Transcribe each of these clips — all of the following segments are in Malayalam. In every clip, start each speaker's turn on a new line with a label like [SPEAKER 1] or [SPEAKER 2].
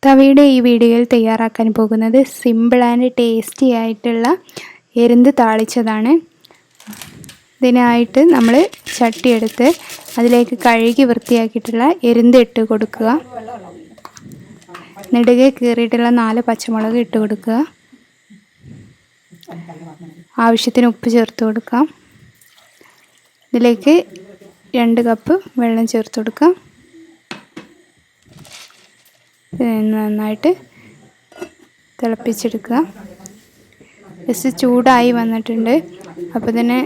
[SPEAKER 1] തവിയുടെ ഈ വീഡിയോയിൽ തയ്യാറാക്കാൻ പോകുന്നത് സിമ്പിൾ ആൻഡ് ടേസ്റ്റി ആയിട്ടുള്ള എരുന്ത് താളിച്ചതാണ്. ഇതിനായിട്ട് നമ്മൾ ചട്ടി എടുത്ത് അതിലേക്ക് കഴുകി വൃത്തിയാക്കിയിട്ടുള്ള എരുന്ത് ഇട്ട് കൊടുക്കുക. നെടുകെ കീറിയിട്ടുള്ള 4 പച്ചമുളക് ഇട്ട് കൊടുക്കുക. ആവശ്യത്തിന് ഉപ്പ് ചേർത്ത് കൊടുക്കാം. ഇതിലേക്ക് 2 കപ്പ് വെള്ളം ചേർത്ത് കൊടുക്കാം. നന്നായിട്ട് തിളപ്പിച്ചെടുക്കുക. ജസ്റ്റ് ചൂടായി വന്നിട്ടുണ്ട്. അപ്പോൾ തന്നെ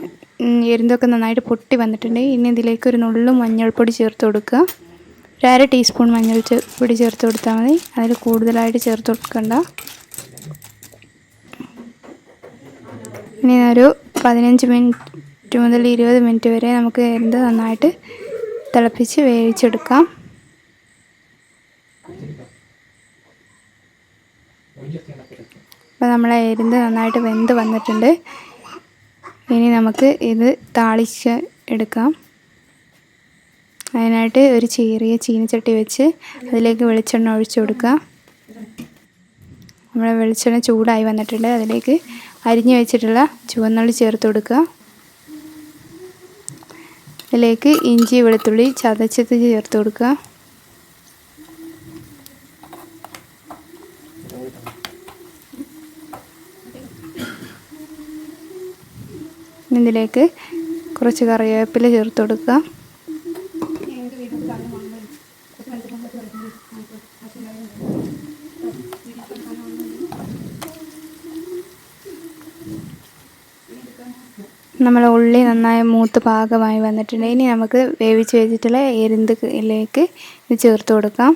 [SPEAKER 1] എരുന്തൊക്കെ നന്നായിട്ട് പൊട്ടി വന്നിട്ടുണ്ട്. ഇനി ഇതിലേക്ക് ഒരു നുള്ളു മഞ്ഞൾപ്പൊടി ചേർത്ത് കൊടുക്കുക. 1/2 ടീസ്പൂൺ മഞ്ഞൾപ്പൊടി ചേർത്ത് കൊടുത്താൽ മതി. അതിൽ കൂടുതലായിട്ട് ചേർത്ത് കൊടുക്കണ്ട. ഇനി ഒരു 15 മിനിറ്റ് മുതൽ 20 മിനിറ്റ് വരെ നമുക്ക് എരുന്ത് നന്നായിട്ട് തിളപ്പിച്ച് വേവിച്ചെടുക്കാം. അപ്പോൾ നമ്മളെ എരുന്ത് നന്നായിട്ട് വെന്ത് വന്നിട്ടുണ്ട്. ഇനി നമുക്ക് ഇത് താളിച്ച് എടുക്കാം. അതിനായിട്ട് ഒരു ചെറിയ ചീനച്ചട്ടി വെച്ച് അതിലേക്ക് വെളിച്ചെണ്ണ ഒഴിച്ചു കൊടുക്കുക. നമ്മളെ വെളിച്ചെണ്ണ ചൂടായി വന്നിട്ടുണ്ട്. അതിലേക്ക് അരിഞ്ഞു വെച്ചിട്ടുള്ള ചുവന്നുള്ളി ചേർത്ത് കൊടുക്കുക. ഇതിലേക്ക് ഇഞ്ചി വെളുത്തുള്ളി ചതച്ചത് ചേർത്ത് കൊടുക്കുക. ഇതിലേക്ക് കുറച്ച് കറിവേപ്പില ചേർത്ത് കൊടുക്കുക. നമ്മൾ ഉള്ളി നന്നായി മൂത്ത് പാകമായി വന്നിട്ടുണ്ട്. ഇനി നമുക്ക് വേവിച്ച് വെച്ചിട്ടുള്ള എരുന്തിലേക്ക് ഇത് ചേർത്ത് കൊടുക്കാം.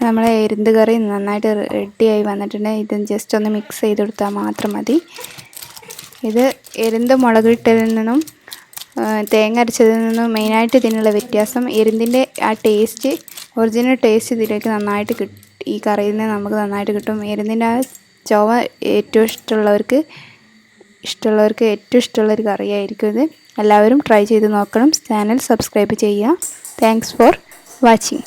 [SPEAKER 1] നമ്മളെ എരുന്ത് കറി നന്നായിട്ട് റെഡിയായി വന്നിട്ടുണ്ട്. ഇത് ജസ്റ്റ് ഒന്ന് മിക്സ് ചെയ്ത് കൊടുത്താൽ മാത്രം മതി. ഇത് എരുന്ത് മുളകിട്ടതിൽ നിന്നും തേങ്ങ അരച്ചതിൽ നിന്നും മെയിനായിട്ട് ഇതിനുള്ള വ്യത്യാസം എരുന്തിൻ്റെ ആ ടേസ്റ്റ്, ഒറിജിനൽ ടേസ്റ്റ് ഇതിലേക്ക് നന്നായിട്ട് കിട്ടും. ഈ കറിയിൽ നിന്ന് നമുക്ക് നന്നായിട്ട് കിട്ടും. എരുന്തിൻ്റെ ആ ചുവ ഏറ്റവും ഇഷ്ടമുള്ളവർക്ക് ഏറ്റവും ഇഷ്ടമുള്ളൊരു കറിയായിരിക്കും ഇത്. എല്ലാവരും ട്രൈ ചെയ്ത് നോക്കണം. ചാനൽ സബ്സ്ക്രൈബ് ചെയ്യുക. Thanks for watching.